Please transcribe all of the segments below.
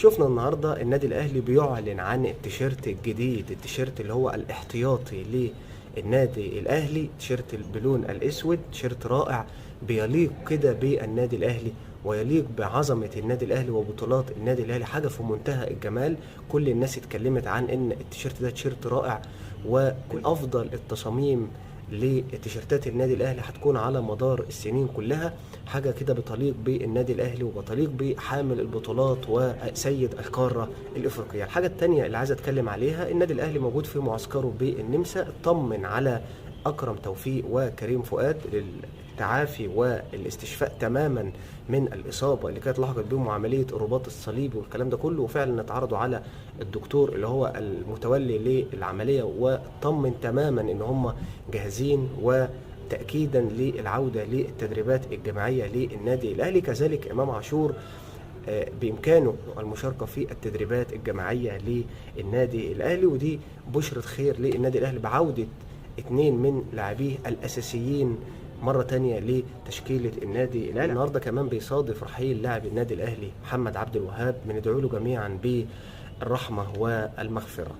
شفنا النهارده النادي الاهلي بيعلن عن التيشيرت الجديد، التيشيرت اللي هو الاحتياطي للنادي الاهلي، تيشيرت بلون الاسود، تيشيرت رائع بيليق كده بالنادي الاهلي ويليق بعظمه النادي الاهلي وبطولات النادي الاهلي، حاجه في منتهى الجمال. كل الناس اتكلمت عن ان التيشيرت ده تيشيرت رائع، وافضل التصاميم لتيشيرتات النادي الاهلي هتكون على مدار السنين كلها، حاجه كده بتليق بالنادي الاهلي وبتليق بحامل البطولات وسيد القاره الافريقيه. الحاجه الثانيه اللي عايز اتكلم عليها، النادي الاهلي موجود في معسكره بالنمسا، اطمن على اكرم توفيق وكريم فؤاد للتعافي والاستشفاء تماما من الاصابه اللي كانت لحقت بهم عمليه الرباط الصليبي والكلام ده كله، وفعلا اتعرضوا على الدكتور اللي هو المتولي للعمليه واطمن تماما ان هم جاهزين وتاكيدا للعوده للتدريبات الجماعيه للنادي الاهلي. كذلك امام عاشور بامكانه المشاركه في التدريبات الجماعيه للنادي الاهلي، ودي بشره خير للنادي الاهلي بعوده اثنين من لاعبيه الاساسيين مرة تانية لتشكيلة النادي الأهلي. النهاردة كمان بيصادف رحيل لاعب النادي الأهلي محمد عبد الوهاب، بندعو له جميعا بالرحمة والمغفرة.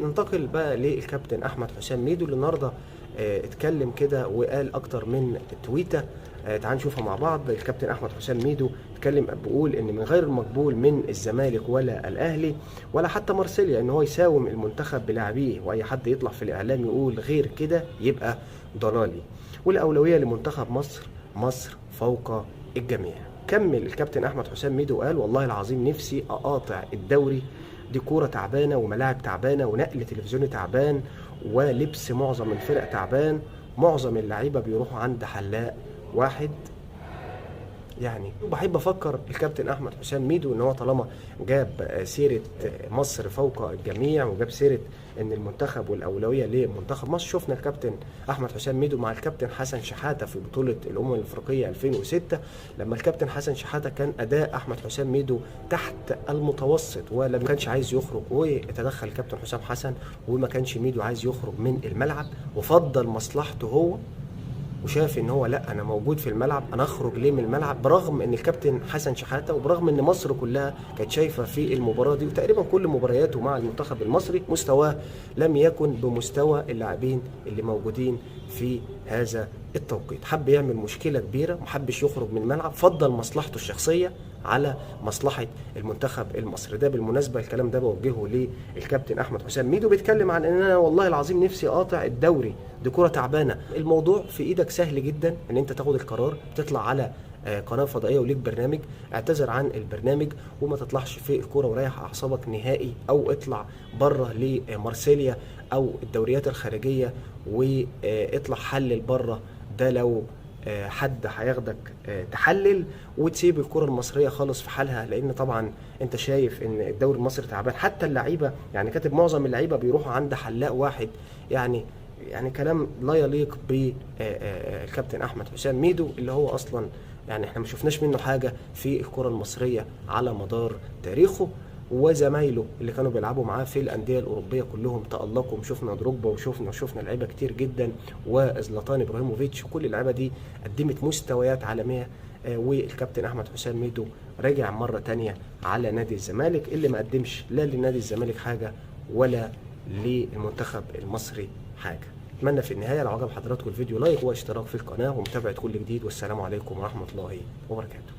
ننتقل بقى للكابتن أحمد حسام ميدو اللي النهاردة اتكلم كده وقال أكتر من تويتة. تعال نشوفها مع بعض. الكابتن أحمد حسام ميدو اتكلم بيقول إن من غير المقبول من الزمالك ولا الأهلي ولا حتى مارسيليا إن هو يساوم المنتخب بلاعبيه، وأي حد يطلع في الإعلام يقول غير كده يبقى ضلالي، والأولوية لمنتخب مصر، مصر فوق الجميع. كمل الكابتن أحمد حسام ميدو قال والله العظيم نفسي أقاطع الدوري، دي كورة تعبانة وملاعب تعبانة ونقل تلفزيوني تعبان ولبس معظم الفرق تعبان، معظم اللعيبة بيروحوا عند حلاق واحد. يعني بحب افكر الكابتن احمد حسام ميدو ان هو طالما جاب سيره مصر فوق الجميع وجاب سيره ان المنتخب والاولويه لمنتخب مصر، شفنا الكابتن احمد حسام ميدو مع الكابتن حسن شحاته في بطوله الافريقيه 2006 لما الكابتن حسن شحاته كان اداء احمد حسام ميدو تحت المتوسط ولما كانش عايز يخرج، ويتدخل الكابتن حسام حسن وما كانش ميدو عايز يخرج من الملعب وفضل مصلحته هو وشاف ان هو لا انا موجود في الملعب، انا اخرج ليه من الملعب، برغم ان الكابتن حسن شحاته وبرغم ان مصر كلها كانت شايفه في المباراه دي وتقريبا كل مبارياته مع المنتخب المصري مستواه لم يكن بمستوى اللاعبين اللي موجودين في هذا التوقيت. حب يعمل مشكله كبيره، محبش يخرج من الملعب، فضل مصلحته الشخصيه على مصلحه المنتخب المصري. ده بالمناسبه الكلام ده بوجهه للكابتن احمد حسام ميدو، بيتكلم عن ان انا والله العظيم نفسي اقاطع الدوري، دي كوره تعبانه. الموضوع في ايدك، سهل جدا ان انت تاخد القرار، تطلع على قناه فضائيه وليك برنامج، اعتذر عن البرنامج وما تطلعش في الكوره وريح اعصابك نهائي، او اطلع بره لمارسيليا او الدوريات الخارجيه واطلع حلل بره. ده لو حد هياخدك تحلل وتسيب الكرة المصرية خالص في حالها، لان طبعا انت شايف ان الدوري المصري تعبان، حتى اللعيبة يعني كاتب معظم اللعيبة بيروحوا عند حلاق واحد، يعني كلام لا يليق بالكابتن احمد حسام ميدو اللي هو اصلا يعني احنا ما شفناش منه حاجة في الكرة المصرية على مدار تاريخه، وزمايله اللي كانوا بيلعبوا معاه في الانديه الاوروبيه كلهم تالقوا. شفنا دروجبا وشفنا لعيبه كتير جدا وزلاتان ابراهيموفيتش، وكل اللعيبه دي قدمت مستويات عالميه. والكابتن احمد حسام ميدو رجع مره تانية على نادي الزمالك اللي ما قدمش لا لنادي الزمالك حاجه ولا للمنتخب المصري حاجه. اتمنى في النهايه لو عجب حضراتكم الفيديو لايك واشتراك في القناه ومتابعه كل جديد، والسلام عليكم ورحمه الله وبركاته.